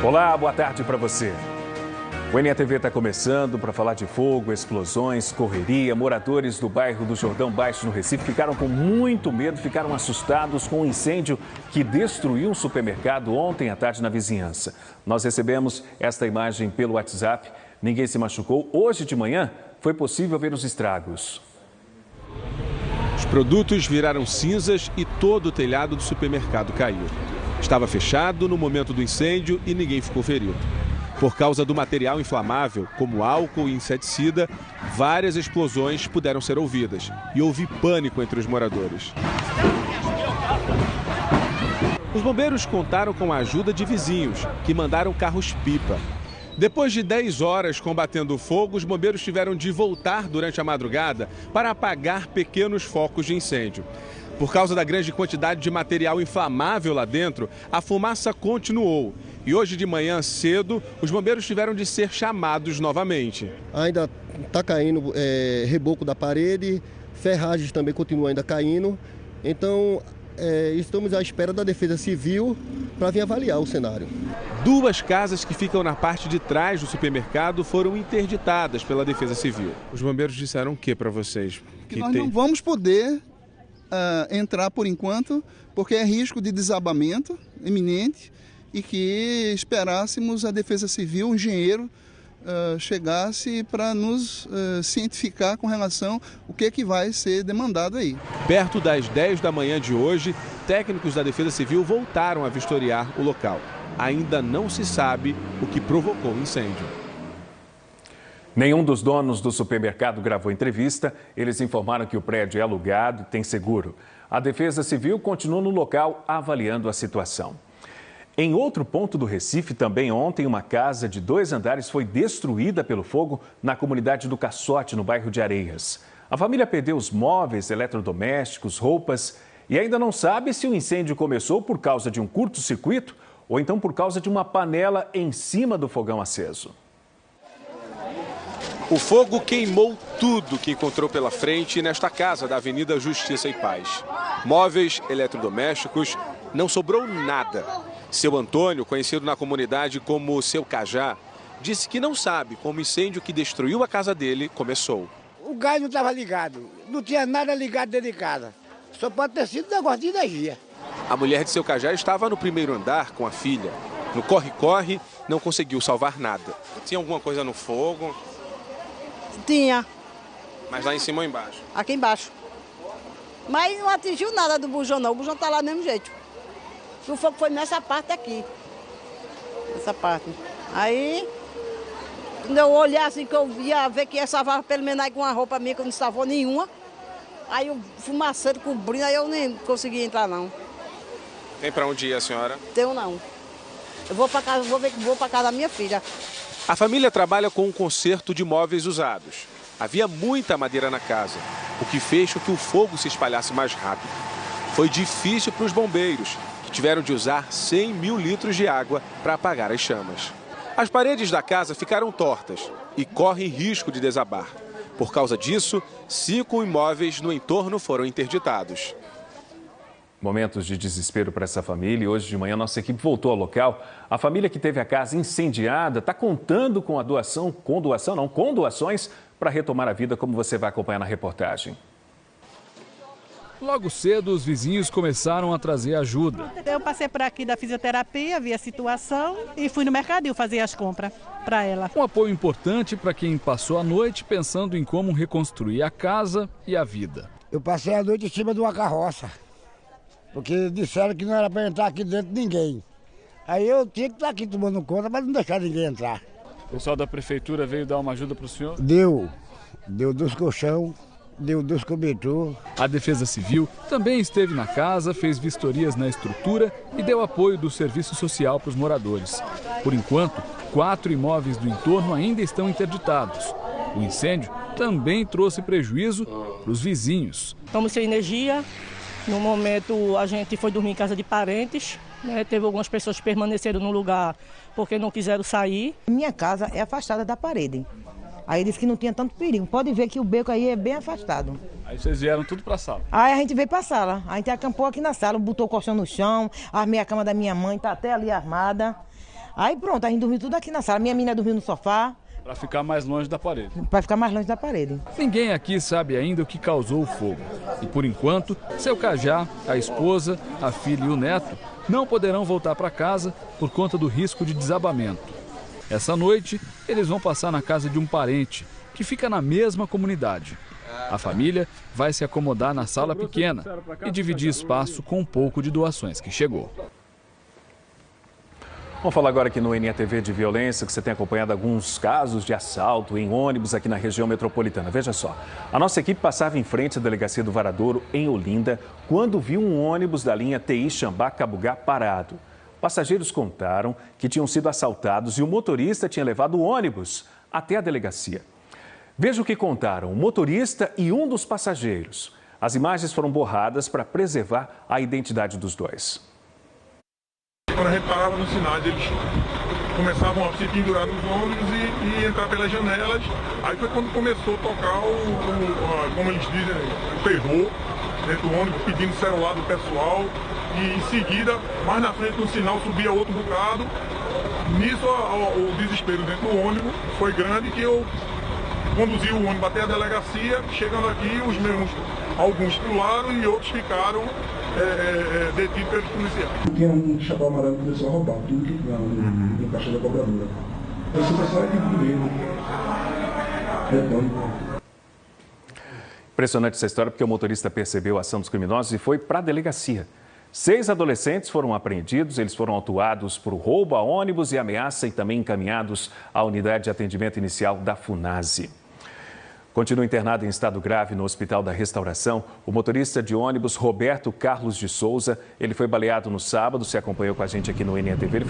Olá, boa tarde para você. O NETV está começando para falar de fogo, explosões, correria. Moradores do bairro do Jordão Baixo, no Recife, ficaram com muito medo, ficaram assustados com um incêndio que destruiu um supermercado ontem à tarde na vizinhança. Nós recebemos esta imagem pelo WhatsApp. Ninguém se machucou. Hoje de manhã foi possível ver os estragos. Os produtos viraram cinzas e todo o telhado do supermercado caiu. Estava fechado no momento do incêndio e ninguém ficou ferido. Por causa do material inflamável, como álcool e inseticida, várias explosões puderam ser ouvidas e houve pânico entre os moradores. Os bombeiros contaram com a ajuda de vizinhos, que mandaram carros-pipa. Depois de 10 horas combatendo o fogo, os bombeiros tiveram de voltar durante a madrugada para apagar pequenos focos de incêndio. Por causa da grande quantidade de material inflamável lá dentro, a fumaça continuou. E hoje de manhã cedo, os bombeiros tiveram de ser chamados novamente. Ainda está caindo reboco da parede, ferragens também continuam ainda caindo. Então, estamos à espera da Defesa Civil para vir avaliar o cenário. 2 casas que ficam na parte de trás do supermercado foram interditadas pela Defesa Civil. Os bombeiros disseram o que para vocês? Que nós não vamos poder entrar por enquanto, porque é risco de desabamento iminente e que esperássemos a Defesa Civil, o engenheiro, chegasse para nos cientificar com relação ao que vai ser demandado aí. Perto das 10 da manhã de hoje, técnicos da Defesa Civil voltaram a vistoriar o local. Ainda não se sabe o que provocou o incêndio. Nenhum dos donos do supermercado gravou entrevista. Eles informaram que o prédio é alugado e tem seguro. A Defesa Civil continua no local avaliando a situação. Em outro ponto do Recife, também ontem, uma casa de 2 andares foi destruída pelo fogo na comunidade do Caçote, no bairro de Areias. A família perdeu os móveis, eletrodomésticos, roupas e ainda não sabe se o incêndio começou por causa de um curto-circuito ou então por causa de uma panela em cima do fogão aceso. O fogo queimou tudo que encontrou pela frente nesta casa da Avenida Justiça e Paz. Móveis, eletrodomésticos, não sobrou nada. Seu Antônio, conhecido na comunidade como Seu Cajá, disse que não sabe como o incêndio que destruiu a casa dele começou. O gás não estava ligado, não tinha nada ligado dentro de casa. Só pode ter sido negócio de energia. A mulher de Seu Cajá estava no primeiro andar com a filha. No corre-corre, não conseguiu salvar nada. Tinha alguma coisa no fogo? Tinha. Mas lá em cima ou embaixo? Aqui embaixo. Mas não atingiu nada do bujão, não. O bujão tá lá do mesmo jeito. O fogo foi nessa parte aqui. Nessa parte. Aí, quando eu olhei assim, que eu ia ver que ia salvar pelo menos aí com uma roupa minha, que não salvou nenhuma. Aí o fumaceiro cobrindo, aí eu nem consegui entrar, não. Tem pra onde ir a senhora? Tenho não. Eu vou pra casa, vou pra casa da minha filha. A família trabalha com um conserto de móveis usados. Havia muita madeira na casa, o que fez com que o fogo se espalhasse mais rápido. Foi difícil para os bombeiros, que tiveram de usar 100 mil litros de água para apagar as chamas. As paredes da casa ficaram tortas e correm risco de desabar. Por causa disso, 5 imóveis no entorno foram interditados. Momentos de desespero para essa família e hoje de manhã nossa equipe voltou ao local. A família que teve a casa incendiada está contando com doações para retomar a vida, como você vai acompanhar na reportagem. Logo cedo, os vizinhos começaram a trazer ajuda. Eu passei por aqui da fisioterapia, vi a situação e fui no mercadinho fazer as compras para ela. Um apoio importante para quem passou a noite pensando em como reconstruir a casa e a vida. Eu passei a noite em cima de uma carroça, porque disseram que não era para entrar aqui dentro ninguém. Aí eu tinha que estar aqui tomando conta, mas não deixar ninguém entrar. O pessoal da prefeitura veio dar uma ajuda para o senhor? Deu 2 colchão, deu 2 cobertor. A Defesa Civil também esteve na casa, fez vistorias na estrutura e deu apoio do serviço social para os moradores. Por enquanto, 4 imóveis do entorno ainda estão interditados. O incêndio também trouxe prejuízo para os vizinhos. Estamos sem energia. No momento, a gente foi dormir em casa de parentes. Teve algumas pessoas que permaneceram no lugar porque não quiseram sair. Minha casa é afastada da parede. Aí disse que não tinha tanto perigo. Pode ver que o beco aí é bem afastado. Aí vocês vieram tudo para a sala? Aí a gente veio para a sala. A gente acampou aqui na sala, botou o colchão no chão, armei a cama da minha mãe, tá até ali armada. Aí pronto, a gente dormiu tudo aqui na sala. Minha menina dormiu no sofá. Para ficar mais longe da parede. Para ficar mais longe da parede. Ninguém aqui sabe ainda o que causou o fogo. E por enquanto, seu Cajá, a esposa, a filha e o neto não poderão voltar para casa por conta do risco de desabamento. Essa noite, eles vão passar na casa de um parente, que fica na mesma comunidade. A família vai se acomodar na sala pequena e dividir espaço com um pouco de doações que chegou. Vamos falar agora aqui no NETV de violência, que você tem acompanhado alguns casos de assalto em ônibus aqui na região metropolitana. Veja só, a nossa equipe passava em frente à delegacia do Varadouro, em Olinda, quando viu um ônibus da linha TI Xambá-Cabugá parado. Passageiros contaram que tinham sido assaltados e o motorista tinha levado o ônibus até a delegacia. Veja o que contaram o motorista e um dos passageiros. As imagens foram borradas para preservar a identidade dos dois. Quando a gente parava nos sinais, eles começavam a se pendurar nos ônibus e entrar pelas janelas. Aí foi quando começou a tocar como eles dizem, o terror dentro do ônibus, pedindo celular do pessoal. E em seguida, mais na frente no sinal, subia outro bocado. Nisso, o desespero dentro do ônibus foi grande, que eu conduzi o ônibus até a delegacia. Chegando aqui, os meus, alguns pularam e outros ficaram detido pelos policiais. Tinha um chapéu amarelo que começou a roubar tudo que tinha no caixa da cobradora. Esse pessoal é de medo. Impressionante essa história, porque o motorista percebeu a ação dos criminosos e foi para a delegacia. 6 adolescentes foram apreendidos, eles foram autuados por roubo a ônibus e ameaça e também encaminhados à unidade de atendimento inicial da FUNASE. Continua internado em estado grave no Hospital da Restauração o motorista de ônibus Roberto Carlos de Souza. Ele foi baleado no sábado, se acompanhou com a gente aqui no NETV. Ele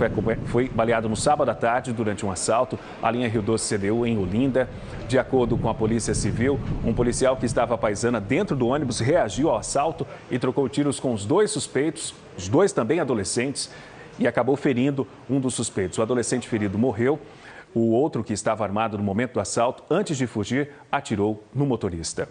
foi baleado no sábado à tarde durante um assalto à linha Rio Doce CDU em Olinda. De acordo com a Polícia Civil, um policial que estava à paisana dentro do ônibus reagiu ao assalto e trocou tiros com os 2 suspeitos, os 2 também adolescentes, e acabou ferindo um dos suspeitos. O adolescente ferido morreu. O outro, que estava armado no momento do assalto, antes de fugir, atirou no motorista.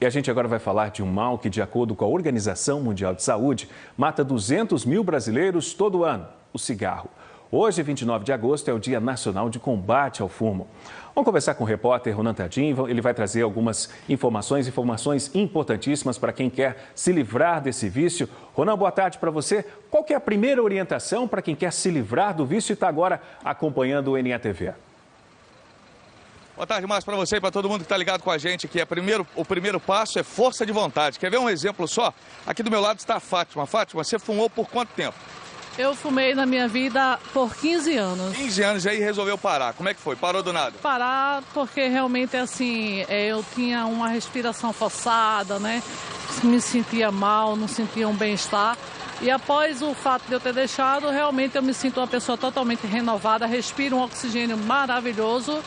E a gente agora vai falar de um mal que, de acordo com a Organização Mundial de Saúde, mata 200 mil brasileiros todo ano: o cigarro. Hoje, 29 de agosto, é o Dia Nacional de Combate ao Fumo. Vamos conversar com o repórter Ronan Tadim. Ele vai trazer algumas informações importantíssimas para quem quer se livrar desse vício. Ronan, boa tarde para você. Qual que é a primeira orientação para quem quer se livrar do vício e está agora acompanhando o NETV? Boa tarde, Márcio, para você e para todo mundo que está ligado com a gente aqui. O primeiro passo é força de vontade. Quer ver um exemplo só? Aqui do meu lado está a Fátima. Fátima, você fumou por quanto tempo? Eu fumei na minha vida por 15 anos. 15 anos e aí resolveu parar. Como é que foi? Parou do nada? Parar porque realmente, assim, eu tinha uma respiração forçada, né? Me sentia mal, não sentia um bem-estar. E após o fato de eu ter deixado, realmente eu me sinto uma pessoa totalmente renovada, respiro um oxigênio maravilhoso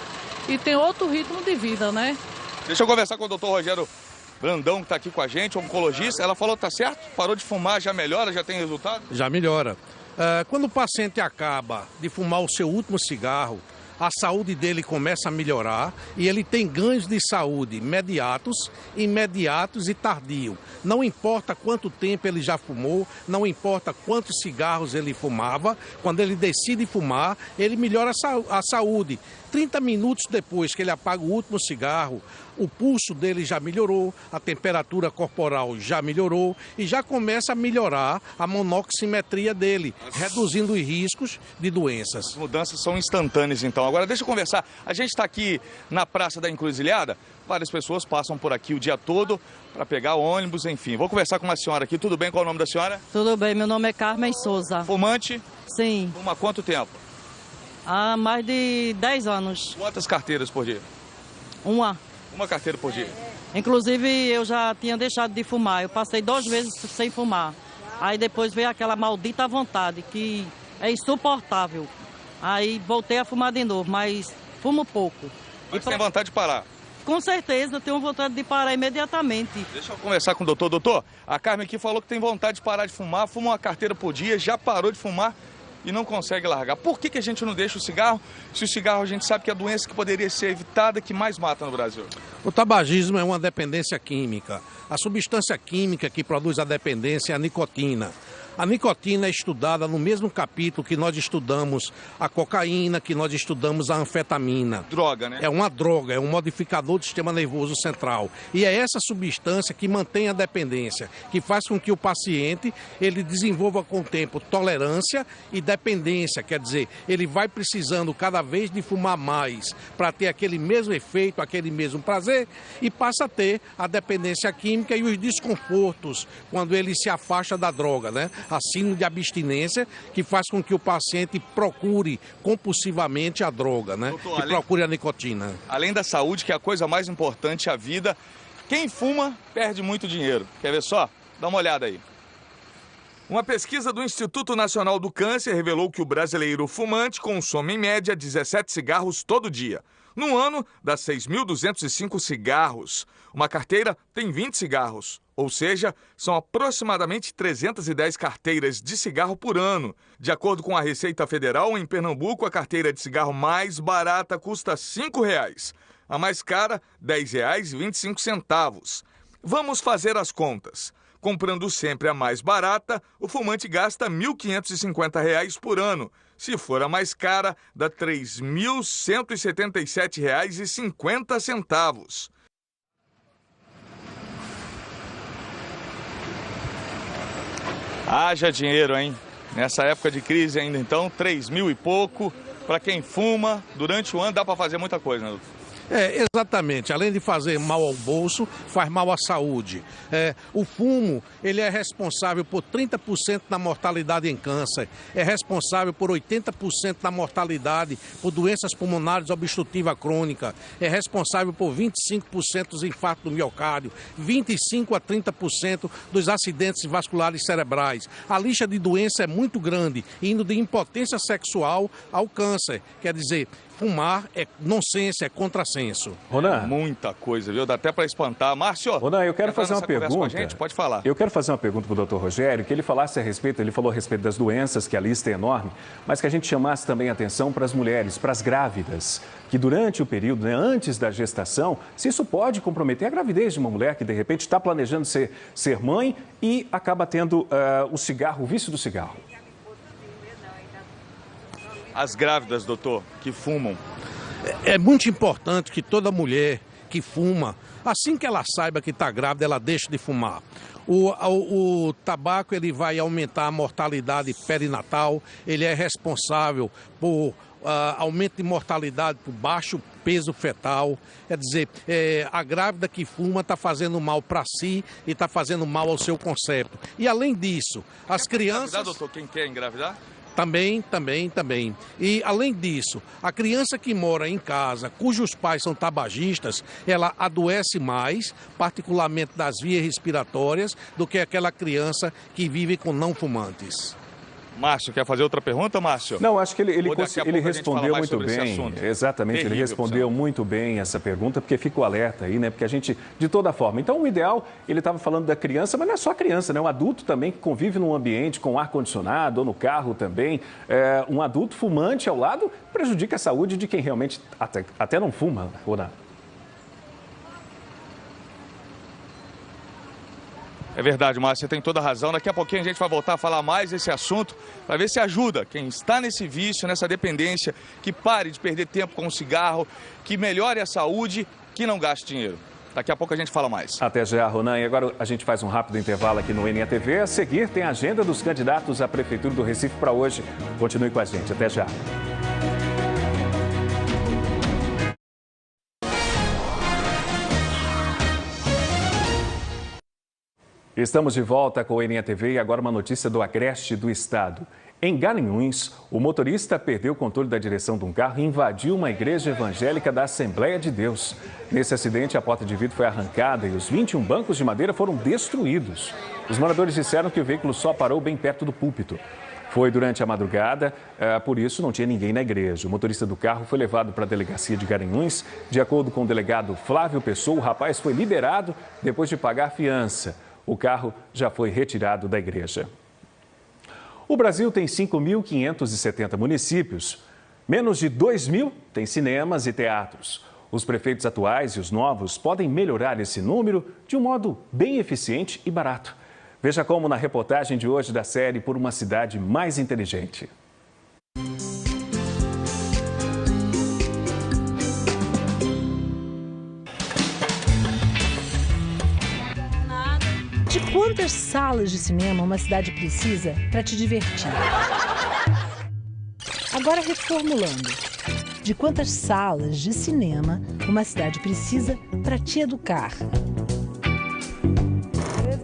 e tem outro ritmo de vida, né? Deixa eu conversar com o doutor Rogério Brandão, que está aqui com a gente, oncologista. Ela falou que tá certo? Parou de fumar, já melhora, já tem resultado? Já melhora. Quando o paciente acaba de fumar o seu último cigarro, a saúde dele começa a melhorar e ele tem ganhos de saúde imediatos e tardio. Não importa quanto tempo ele já fumou, não importa quantos cigarros ele fumava, quando ele decide fumar, ele melhora a saúde. 30 minutos depois que ele apaga o último cigarro, o pulso dele já melhorou, a temperatura corporal já melhorou e já começa a melhorar a monoximetria dele, reduzindo os riscos de doenças. As mudanças são instantâneas, então. Agora, deixa eu conversar. A gente está aqui na Praça da Encruzilhada. Várias pessoas passam por aqui o dia todo para pegar ônibus, enfim. Vou conversar com uma senhora aqui. Tudo bem? Qual é o nome da senhora? Tudo bem. Meu nome é Carmen Souza. Fumante? Sim. Fuma há quanto tempo? Há mais de 10 anos. Quantas carteiras por dia? Uma carteira por dia. Inclusive, eu já tinha deixado de fumar. Eu passei 2 meses sem fumar. Aí depois veio aquela maldita vontade, que é insuportável. Aí voltei a fumar de novo, mas fumo pouco. Mas tem vontade de parar? Com certeza, eu tenho vontade de parar imediatamente. Deixa eu conversar com o doutor. Doutor, a Carmen aqui falou que tem vontade de parar de fumar, fuma uma carteira por dia, já parou de fumar e não consegue largar. Por que a gente não deixa o cigarro, se o cigarro a gente sabe que é a doença que poderia ser evitada, que mais mata no Brasil? O tabagismo é uma dependência química. A substância química que produz a dependência é a nicotina. A nicotina é estudada no mesmo capítulo que nós estudamos a cocaína, que nós estudamos a anfetamina. Droga, né? É uma droga, é um modificador do sistema nervoso central. E é essa substância que mantém a dependência, que faz com que o paciente ele desenvolva com o tempo tolerância e dependência. Quer dizer, ele vai precisando cada vez de fumar mais para ter aquele mesmo efeito, aquele mesmo prazer, e passa a ter a dependência química e os desconfortos quando ele se afasta da droga, né? A síndrome de abstinência, que faz com que o paciente procure compulsivamente a droga, né? Doutor, e procure a nicotina. Além da saúde, que é a coisa mais importante, a vida, quem fuma perde muito dinheiro. Quer ver só? Dá uma olhada aí. Uma pesquisa do Instituto Nacional do Câncer revelou que o brasileiro fumante consome em média 17 cigarros todo dia. No ano, dá 6.205 cigarros. Uma carteira tem 20 cigarros, ou seja, são aproximadamente 310 carteiras de cigarro por ano. De acordo com a Receita Federal, em Pernambuco, a carteira de cigarro mais barata custa R$ 5,00. A mais cara, R$ 10,25. Vamos fazer as contas. Comprando sempre a mais barata, o fumante gasta R$ 1.550 por ano. Se for a mais cara, dá R$ 3.177,50. Haja dinheiro, hein? Nessa época de crise ainda, então, 3 mil e pouco. Para quem fuma, durante o ano dá para fazer muita coisa, né? Exatamente. Além de fazer mal ao bolso, faz mal à saúde. O fumo, ele é responsável por 30% da mortalidade em câncer, é responsável por 80% da mortalidade por doenças pulmonares obstrutiva crônica, é responsável por 25% dos infartos do miocárdio, 25% a 30% dos acidentes vasculares cerebrais. A lista de doenças é muito grande, indo de impotência sexual ao câncer. Quer dizer, fumar é nonsense, é contrassenso. Ronan. Muita coisa, viu? Dá até para espantar. Márcio, Ronan, eu quero fazer uma pergunta. Com a gente? Pode falar. Eu quero fazer uma pergunta para o doutor Rogério, que ele falasse a respeito, ele falou a respeito das doenças, que a lista é enorme, mas que a gente chamasse também atenção para as mulheres, para as grávidas, que durante o período, né, antes da gestação, se isso pode comprometer a gravidez de uma mulher que de repente está planejando ser mãe e acaba tendo o cigarro, o vício do cigarro. As grávidas, doutor, que fumam. É muito importante que toda mulher que fuma, assim que ela saiba que está grávida, ela deixe de fumar. O tabaco ele vai aumentar a mortalidade perinatal, ele é responsável por aumento de mortalidade por baixo peso fetal. Quer dizer, a grávida que fuma está fazendo mal para si e está fazendo mal ao seu concepto. E além disso, as crianças... Engravidar, doutor, quem quer engravidar? Também. E, além disso, a criança que mora em casa, cujos pais são tabagistas, ela adoece mais, particularmente das vias respiratórias, do que aquela criança que vive com não fumantes. Márcio, quer fazer outra pergunta, Márcio? Não, acho que ele respondeu muito bem. Exatamente, terrível, ele respondeu muito bem essa pergunta, porque fica o alerta aí, né? Porque a gente, de toda forma. Então, o ideal, ele estava falando da criança, mas não é só a criança, né? Um adulto também que convive num ambiente com ar-condicionado ou no carro também. Um adulto fumante ao lado prejudica a saúde de quem realmente até não fuma, ou não. É verdade, Márcio, você tem toda a razão. Daqui a pouquinho a gente vai voltar a falar mais desse assunto, para ver se ajuda quem está nesse vício, nessa dependência, que pare de perder tempo com o cigarro, que melhore a saúde, que não gaste dinheiro. Daqui a pouco a gente fala mais. Até já, Ronan. E agora a gente faz um rápido intervalo aqui no NETV. A seguir tem a agenda dos candidatos à Prefeitura do Recife para hoje. Continue com a gente. Até já. Estamos de volta com o NETV e agora uma notícia do Agreste do Estado. Em Garanhuns, o motorista perdeu o controle da direção de um carro e invadiu uma igreja evangélica da Assembleia de Deus. Nesse acidente, a porta de vidro foi arrancada e os 21 bancos de madeira foram destruídos. Os moradores disseram que o veículo só parou bem perto do púlpito. Foi durante a madrugada, por isso não tinha ninguém na igreja. O motorista do carro foi levado para a delegacia de Garanhuns. De acordo com o delegado Flávio Pessoa, o rapaz foi liberado depois de pagar fiança. O carro já foi retirado da igreja. O Brasil tem 5.570 municípios. Menos de 2.000 têm cinemas e teatros. Os prefeitos atuais e os novos podem melhorar esse número de um modo bem eficiente e barato. Veja como na reportagem de hoje da série Por uma Cidade Mais Inteligente. De quantas salas de cinema uma cidade precisa para te divertir? Agora reformulando. De quantas salas de cinema uma cidade precisa para te educar?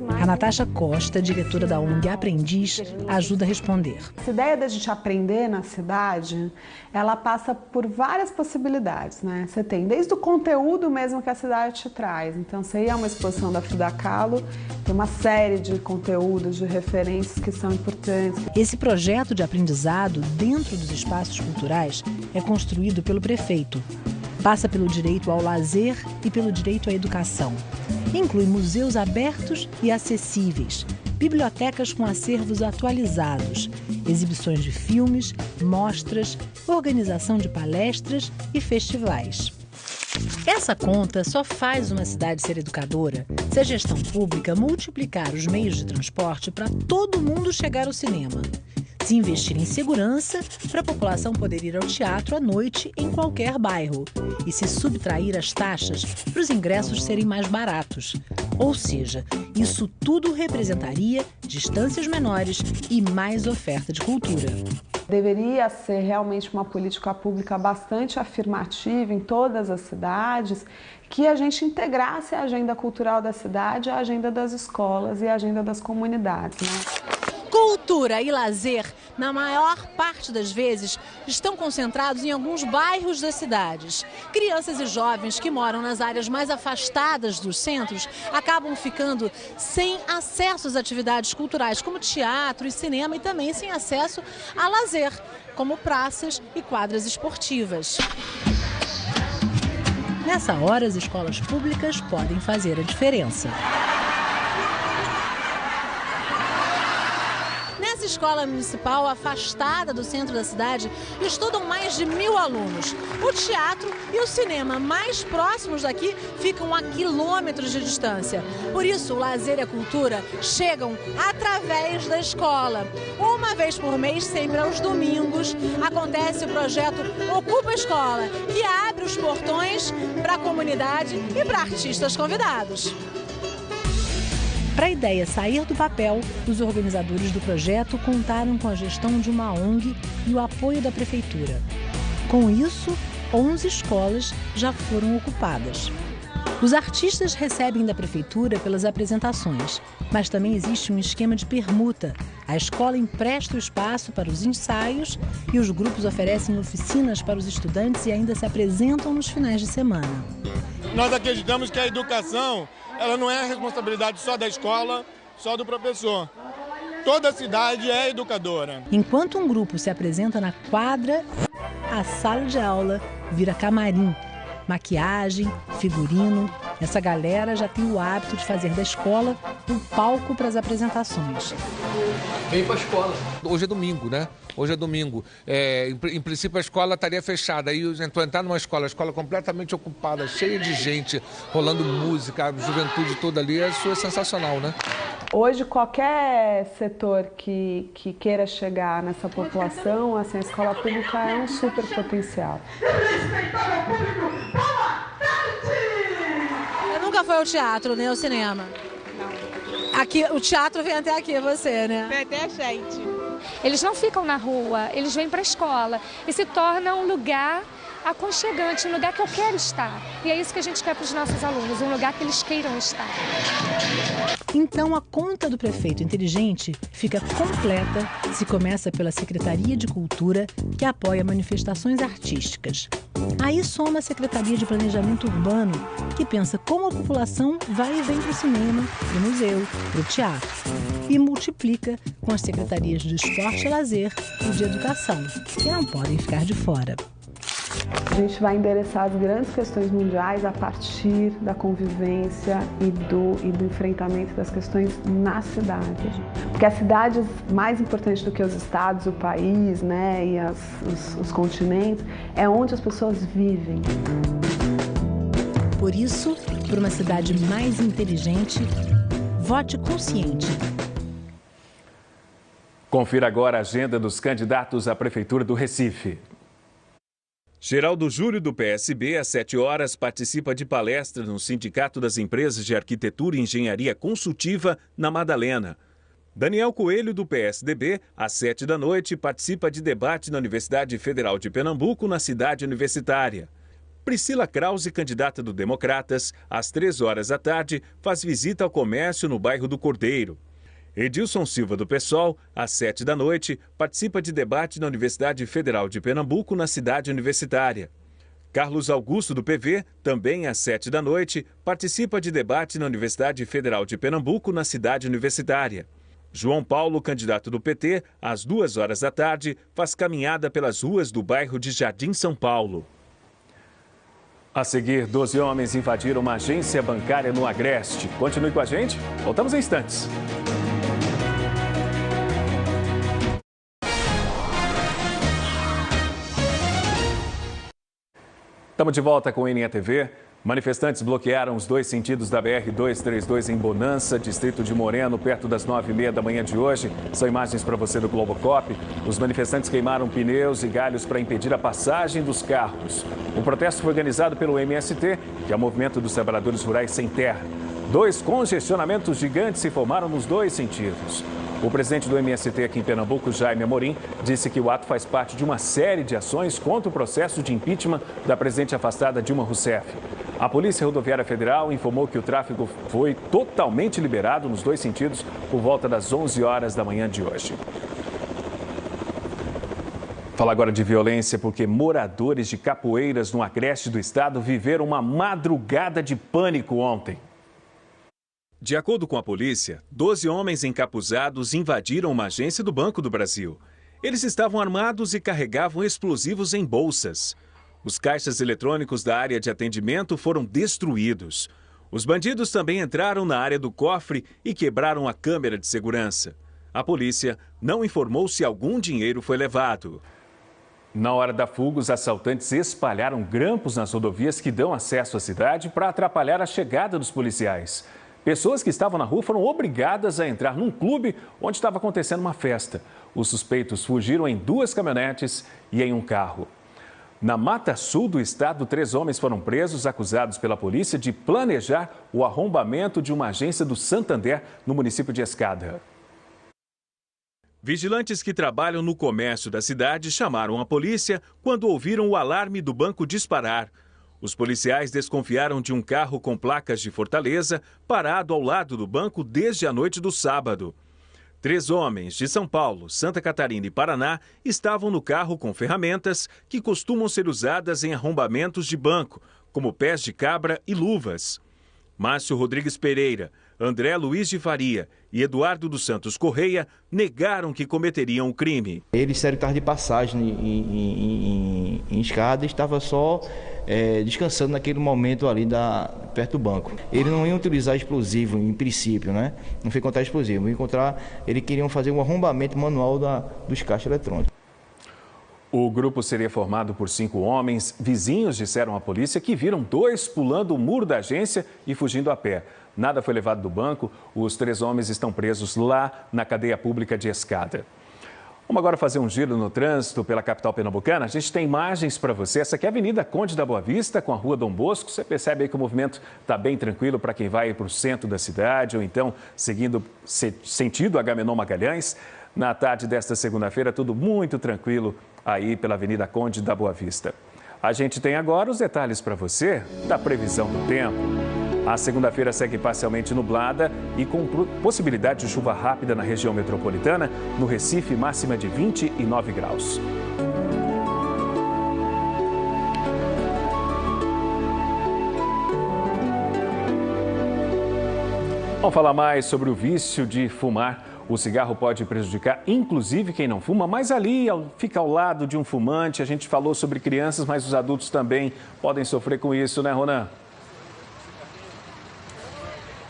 A Natasha Costa, diretora da ONG Aprendiz, ajuda a responder. Essa ideia da gente aprender na cidade, ela passa por várias possibilidades, né? Você tem desde o conteúdo mesmo que a cidade te traz. Então, você ia a uma exposição da Frida Kahlo, tem uma série de conteúdos, de referências que são importantes. Esse projeto de aprendizado dentro dos espaços culturais é construído pelo prefeito. Passa pelo direito ao lazer e pelo direito à educação. Inclui museus abertos e acessíveis, bibliotecas com acervos atualizados, exibições de filmes, mostras, organização de palestras e festivais. Essa conta só faz uma cidade ser educadora se a gestão pública multiplicar os meios de transporte para todo mundo chegar ao cinema. Se investir em segurança para a população poder ir ao teatro à noite em qualquer bairro e se subtrair as taxas para os ingressos serem mais baratos. Ou seja, isso tudo representaria distâncias menores e mais oferta de cultura. Deveria ser realmente uma política pública bastante afirmativa em todas as cidades, que a gente integrasse a agenda cultural da cidade, a agenda das escolas e a agenda das comunidades, né? Cultura e lazer, na maior parte das vezes, estão concentrados em alguns bairros das cidades. Crianças e jovens que moram nas áreas mais afastadas dos centros acabam ficando sem acesso às atividades culturais, como teatro e cinema, e também sem acesso a lazer, como praças e quadras esportivas. Nessa hora, as escolas públicas podem fazer a diferença. Nessa escola municipal afastada do centro da cidade, estudam mais de 1000 alunos. O teatro e o cinema mais próximos daqui ficam a quilômetros de distância. Por isso, o lazer e a cultura chegam através da escola. Uma vez por mês, sempre aos domingos, acontece o projeto Ocupa a Escola, que abre os portões para a comunidade e para artistas convidados. Para a ideia sair do papel, os organizadores do projeto contaram com a gestão de uma ONG e o apoio da prefeitura. Com isso, 11 escolas já foram ocupadas. Os artistas recebem da prefeitura pelas apresentações, mas também existe um esquema de permuta. A escola empresta o espaço para os ensaios e os grupos oferecem oficinas para os estudantes e ainda se apresentam nos finais de semana. Nós acreditamos que a educação, ela não é a responsabilidade só da escola, só do professor. Toda a cidade é educadora. Enquanto um grupo se apresenta na quadra, a sala de aula vira camarim. Maquiagem, figurino. Essa galera já tem o hábito de fazer da escola um palco para as apresentações. Vem para a escola. Hoje é domingo, né? Hoje é domingo. Em princípio, a escola estaria fechada. Aí, entrar numa escola, a escola completamente ocupada, cheia de gente, rolando música, a juventude toda ali, isso é sensacional, né? Hoje, qualquer setor que queira chegar nessa população, assim, a escola pública é um super potencial. Você nunca foi ao teatro, nem ao cinema? Não. Aqui, o teatro vem até aqui, você, né? Vem até a gente. Eles não ficam na rua, eles vêm para a escola e se torna um lugar aconchegante, um lugar que eu quero estar. E é isso que a gente quer para os nossos alunos, um lugar que eles queiram estar. Então, a conta do prefeito inteligente fica completa se começa pela Secretaria de Cultura, que apoia manifestações artísticas. Aí soma a Secretaria de Planejamento Urbano, que pensa como a população vai e vem para o cinema, para o museu, para o teatro. E multiplica com as secretarias de Esporte e Lazer e de Educação, que não podem ficar de fora. A gente vai endereçar as grandes questões mundiais a partir da convivência e do enfrentamento das questões na cidade. Porque as cidades, mais importantes do que os estados, o país, né, e os continentes, é onde as pessoas vivem. Por isso, por uma cidade mais inteligente, vote consciente. Confira agora a agenda dos candidatos à Prefeitura do Recife. Geraldo Júlio, do PSB, às 7 horas, participa de palestra no Sindicato das Empresas de Arquitetura e Engenharia Consultiva, na Madalena. Daniel Coelho, do PSDB, às 7 da noite, participa de debate na Universidade Federal de Pernambuco, na cidade universitária. Priscila Krause, candidata do Democratas, às 3 horas da tarde, faz visita ao comércio no bairro do Cordeiro. Edilson Silva, do PSOL, às 7 da noite, participa de debate na Universidade Federal de Pernambuco, na cidade universitária. Carlos Augusto, do PV, também às 7 da noite, participa de debate na Universidade Federal de Pernambuco, na cidade universitária. João Paulo, candidato do PT, às 2 horas da tarde, faz caminhada pelas ruas do bairro de Jardim São Paulo. A seguir, 12 homens invadiram uma agência bancária no Agreste. Continue com a gente, voltamos em instantes. Estamos de volta com o NETV. Manifestantes bloquearam os 2 sentidos da BR-232 em Bonança, distrito de Moreno, perto das 9h30 da manhã de hoje. São imagens para você do Globocop. Os manifestantes queimaram pneus e galhos para impedir a passagem dos carros. O protesto foi organizado pelo MST, que é o Movimento dos Trabalhadores Rurais Sem Terra. 2 congestionamentos gigantes se formaram nos 2 sentidos. O presidente do MST aqui em Pernambuco, Jaime Amorim, disse que o ato faz parte de uma série de ações contra o processo de impeachment da presidente afastada Dilma Rousseff. A Polícia Rodoviária Federal informou que o tráfego foi totalmente liberado nos 2 sentidos por volta das 11 horas da manhã de hoje. Fala agora de violência, porque moradores de Capoeiras, no Agreste do estado, viveram uma madrugada de pânico ontem. De acordo com a polícia, 12 homens encapuzados invadiram uma agência do Banco do Brasil. Eles estavam armados e carregavam explosivos em bolsas. Os caixas eletrônicos da área de atendimento foram destruídos. Os bandidos também entraram na área do cofre e quebraram a câmera de segurança. A polícia não informou se algum dinheiro foi levado. Na hora da fuga, os assaltantes espalharam grampos nas rodovias que dão acesso à cidade para atrapalhar a chegada dos policiais. Pessoas que estavam na rua foram obrigadas a entrar num clube onde estava acontecendo uma festa. Os suspeitos fugiram em 2 caminhonetes e em um carro. Na Mata Sul do estado, 3 homens foram presos, acusados pela polícia de planejar o arrombamento de uma agência do Santander no município de Escada. Vigilantes que trabalham no comércio da cidade chamaram a polícia quando ouviram o alarme do banco disparar. Os policiais desconfiaram de um carro com placas de Fortaleza parado ao lado do banco desde a noite do sábado. 3 homens de São Paulo, Santa Catarina e Paraná estavam no carro com ferramentas que costumam ser usadas em arrombamentos de banco, como pés de cabra e luvas. Márcio Rodrigues Pereira, André Luiz de Faria e Eduardo dos Santos Correia negaram que cometeriam o crime. Eles disseram que estavam de passagem em Escada e estava só descansando naquele momento ali perto do banco. Eles não iam utilizar explosivo em princípio, né? Não foi encontrar explosivo, eles queriam fazer um arrombamento manual dos caixas eletrônicos. O grupo seria formado por 5 homens. Vizinhos disseram à polícia que viram 2 pulando o muro da agência e fugindo a pé. Nada foi levado do banco. Os 3 homens estão presos lá na cadeia pública de Escada. Vamos agora fazer um giro no trânsito pela capital pernambucana. A gente tem imagens para você. Essa aqui é a Avenida Conde da Boa Vista, com a Rua Dom Bosco. Você percebe aí que o movimento está bem tranquilo para quem vai para o centro da cidade ou então seguindo sentido Agamenon Magalhães. Na tarde desta segunda-feira, tudo muito tranquilo aí pela Avenida Conde da Boa Vista. A gente tem agora os detalhes para você da previsão do tempo. A segunda-feira segue parcialmente nublada e com possibilidade de chuva rápida na região metropolitana. No Recife, máxima de 29 graus. Vamos falar mais sobre o vício de fumar. O cigarro pode prejudicar, inclusive, quem não fuma, mas ali fica ao lado de um fumante. A gente falou sobre crianças, mas os adultos também podem sofrer com isso, né, Ronan?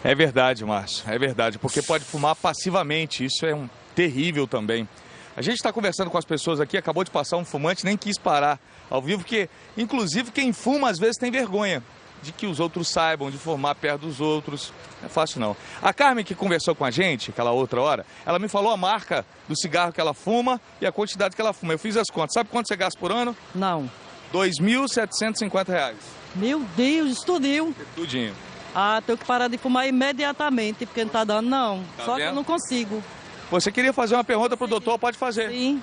É verdade, Márcio, é verdade, porque pode fumar passivamente, isso é terrível também. A gente está conversando com as pessoas aqui, acabou de passar um fumante, nem quis parar ao vivo, porque, inclusive, quem fuma às vezes tem vergonha de que os outros saibam, de fumar perto dos outros. Não é fácil, não. A Carmen, que conversou com a gente, aquela outra hora, ela me falou a marca do cigarro que ela fuma e a quantidade que ela fuma. Eu fiz as contas. Sabe quanto você gasta por ano? Não. R$ 2.750. Meu Deus, isso tudinho. Tudinho. Ah, tenho que parar de fumar imediatamente, porque não tá dando, não. Tá Só vendo? que eu não consigo. Você queria fazer uma pergunta pro doutor? Pode fazer. Sim.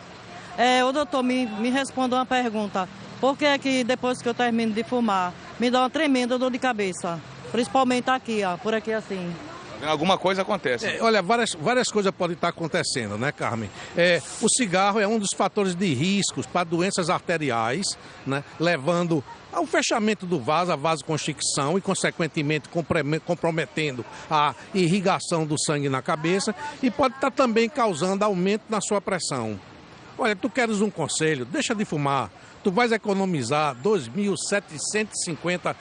Ô doutor, me responda uma pergunta. Por que é que depois que eu termino de fumar, me dá uma tremenda dor de cabeça? Principalmente aqui, ó, por aqui assim. Alguma coisa acontece. Olha, várias coisas podem estar acontecendo, né, Carmen? O cigarro é um dos fatores de riscos para doenças arteriais, né, levando ao fechamento do vaso, a vasoconstricção e, consequentemente, comprometendo a irrigação do sangue na cabeça e pode estar também causando aumento na sua pressão. Olha, tu queres um conselho? Deixa de fumar. Tu vais economizar R$ 2.750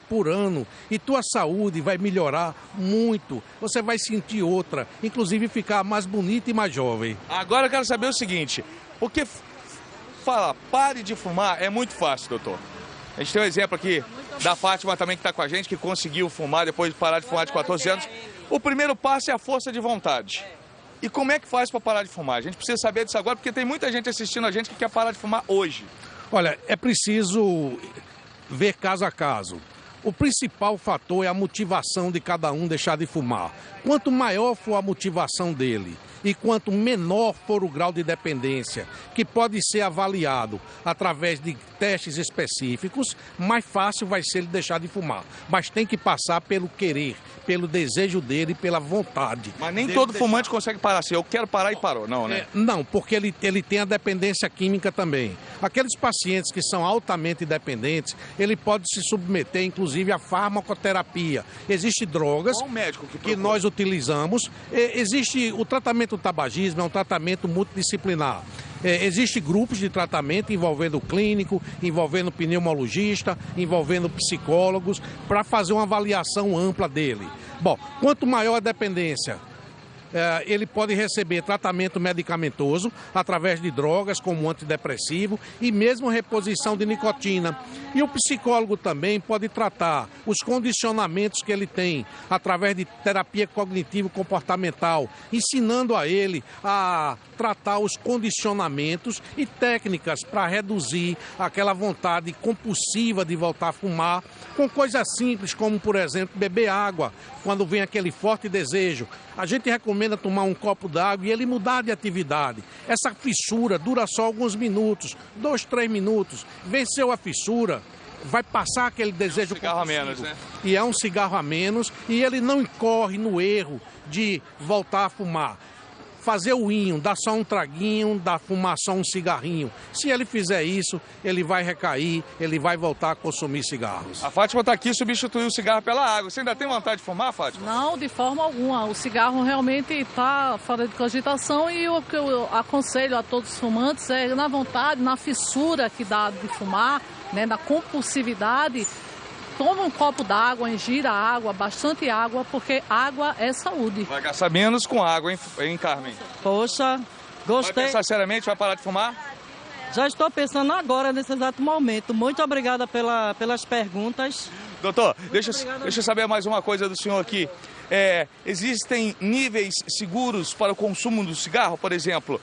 por ano e tua saúde vai melhorar muito. Você vai sentir outra, inclusive ficar mais bonita e mais jovem. Agora eu quero saber o seguinte, porque falar pare de fumar é muito fácil, doutor. A gente tem um exemplo aqui da Fátima também que está com a gente, que conseguiu fumar depois de parar de fumar de 14 anos. O primeiro passo é a força de vontade. E como é que faz para parar de fumar? A gente precisa saber disso agora, porque tem muita gente assistindo a gente que quer parar de fumar hoje. Olha, é preciso ver caso a caso. O principal fator é a motivação de cada um deixar de fumar. Quanto maior for a motivação dele e quanto menor for o grau de dependência, que pode ser avaliado através de testes específicos, mais fácil vai ser ele deixar de fumar. Mas tem que passar pelo querer, pelo desejo dele, pela vontade. Mas nem todo fumante consegue parar assim, eu quero parar e parou, não, né? Não, porque ele tem a dependência química também. Aqueles pacientes que são altamente dependentes, ele pode se submeter, inclusive, à farmacoterapia. Existem drogas que nós utilizamos. Existe o tratamento do tabagismo, é um tratamento multidisciplinar. Existem grupos de tratamento envolvendo o clínico, envolvendo o pneumologista, envolvendo psicólogos, para fazer uma avaliação ampla dele. Bom, quanto maior a dependência, ele pode receber tratamento medicamentoso através de drogas como antidepressivo e mesmo reposição de nicotina. E o psicólogo também pode tratar os condicionamentos que ele tem através de terapia cognitivo-comportamental, ensinando a ele a tratar os condicionamentos e técnicas para reduzir aquela vontade compulsiva de voltar a fumar, com coisas simples como, por exemplo, beber água quando vem aquele forte desejo. A gente recomenda tomar um copo d'água e ele mudar de atividade. Essa fissura dura só alguns minutos, 2, 3 minutos. Venceu a fissura, vai passar aquele desejo compulsivo. É um cigarro a menos, né? E é um cigarro a menos e ele não incorre no erro de voltar a fumar. Fazer o inho, dar só um traguinho, fumar só um cigarrinho. Se ele fizer isso, ele vai recair, ele vai voltar a consumir cigarros. A Fátima está aqui, substituiu o cigarro pela água. Você ainda tem vontade de fumar, Fátima? Não, de forma alguma. O cigarro realmente está fora de cogitação e o que eu aconselho a todos os fumantes é na vontade, na fissura que dá de fumar, né, na compulsividade. Toma um copo d'água, ingira água, bastante água, porque água é saúde. Vai gastar menos com água, hein, Carmen? Poxa, gostei. Vai pensar seriamente, vai parar de fumar? Já estou pensando agora, nesse exato momento. Muito obrigada pelas perguntas. Doutor, deixa eu saber mais uma coisa do senhor aqui. Existem níveis seguros para o consumo do cigarro? Por exemplo,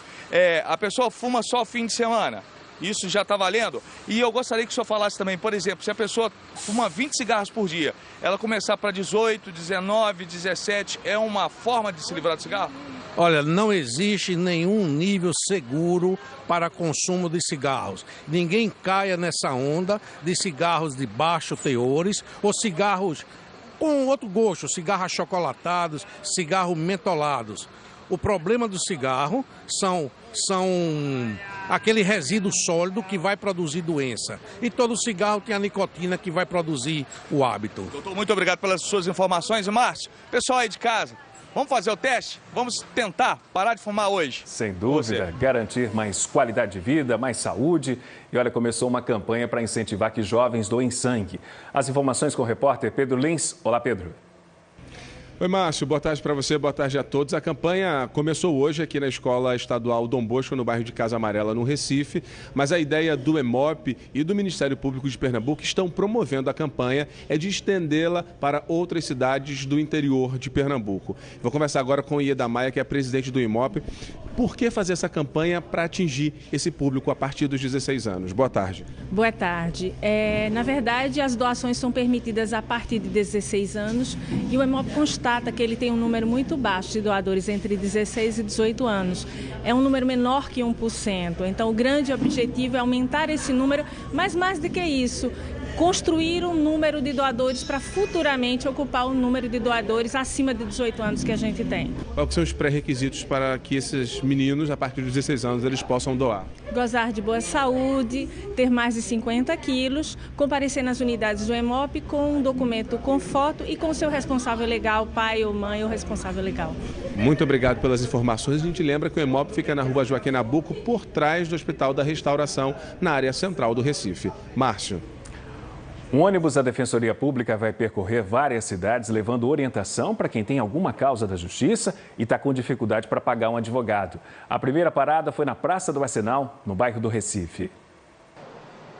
a pessoa fuma só fim de semana. Isso já está valendo? E eu gostaria que o senhor falasse também, por exemplo, se a pessoa fuma 20 cigarros por dia, ela começar para 18, 19, 17, é uma forma de se livrar do cigarro? Olha, não existe nenhum nível seguro para consumo de cigarros. Ninguém caia nessa onda de cigarros de baixos teores ou cigarros com outro gosto, cigarros achocolatados, cigarros mentolados. O problema do cigarro são aquele resíduo sólido que vai produzir doença. E todo cigarro tem a nicotina que vai produzir o hábito. Doutor, muito obrigado pelas suas informações. E Márcio, pessoal aí de casa, vamos fazer o teste? Vamos tentar parar de fumar hoje? Sem dúvida, garantir mais qualidade de vida, mais saúde. E olha, começou uma campanha para incentivar que jovens doem sangue. As informações com o repórter Pedro Lins. Olá, Pedro. Oi, Márcio, boa tarde para você, boa tarde a todos. A campanha começou hoje aqui na Escola Estadual Dom Bosco, no bairro de Casa Amarela, no Recife, mas a ideia do EMOP e do Ministério Público de Pernambuco, que estão promovendo a campanha, é de estendê-la para outras cidades do interior de Pernambuco. Vou conversar agora com Ieda Maia, que é presidente do EMOP. Por que fazer essa campanha para atingir esse público a partir dos 16 anos? Boa tarde. Boa tarde. Na verdade, as doações são permitidas a partir de 16 anos e o EMOP constata que ele tem um número muito baixo de doadores entre 16 e 18 anos. É um número menor que 1%. Então, o grande objetivo é aumentar esse número, mas mais do que isso, construir um número de doadores para futuramente ocupar o número de doadores acima de 18 anos que a gente tem. Quais são os pré-requisitos para que esses meninos, a partir dos 16 anos, eles possam doar? Gozar de boa saúde, ter mais de 50 quilos, comparecer nas unidades do EMOP com um documento com foto e com o seu responsável legal, pai ou mãe ou responsável legal. Muito obrigado pelas informações. A gente lembra que o EMOP fica na rua Joaquim Nabuco, por trás do Hospital da Restauração, na área central do Recife. Márcio. Um ônibus da Defensoria Pública vai percorrer várias cidades, levando orientação para quem tem alguma causa da Justiça e está com dificuldade para pagar um advogado. A primeira parada foi na Praça do Arsenal, no bairro do Recife.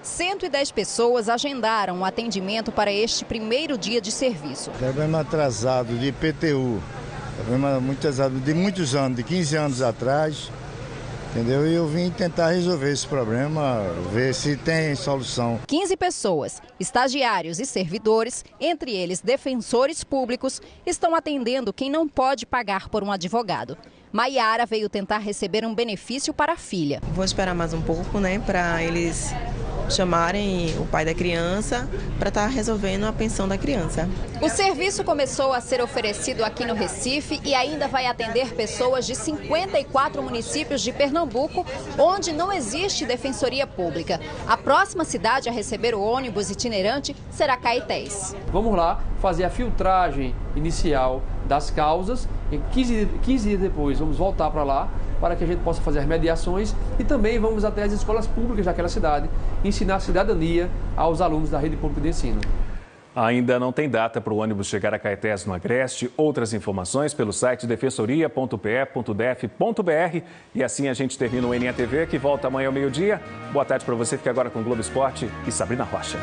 110 pessoas agendaram o atendimento para este primeiro dia de serviço. Problema atrasado de IPTU, problema muito atrasado de muitos anos, de 15 anos atrás. Entendeu? E eu vim tentar resolver esse problema, ver se tem solução. 15 pessoas, estagiários e servidores, entre eles defensores públicos, estão atendendo quem não pode pagar por um advogado. Maiara veio tentar receber um benefício para a filha. Vou esperar mais um pouco, né, para eles chamarem o pai da criança para estar resolvendo a pensão da criança. O serviço começou a ser oferecido aqui no Recife e ainda vai atender pessoas de 54 municípios de Pernambuco, onde não existe defensoria pública. A próxima cidade a receber o ônibus itinerante será Caetés. Vamos lá fazer a filtragem inicial das causas e 15 dias depois vamos voltar para lá para que a gente possa fazer as mediações e também vamos até as escolas públicas daquela cidade ensinar cidadania aos alunos da rede pública de ensino. Ainda não tem data para o ônibus chegar a Caetés, no Agreste. Outras informações pelo site defensoria.pe.def.br. E assim a gente termina o NTV, que volta amanhã ao meio-dia. Boa tarde para você, fique agora com o Globo Esporte e Sabrina Rocha.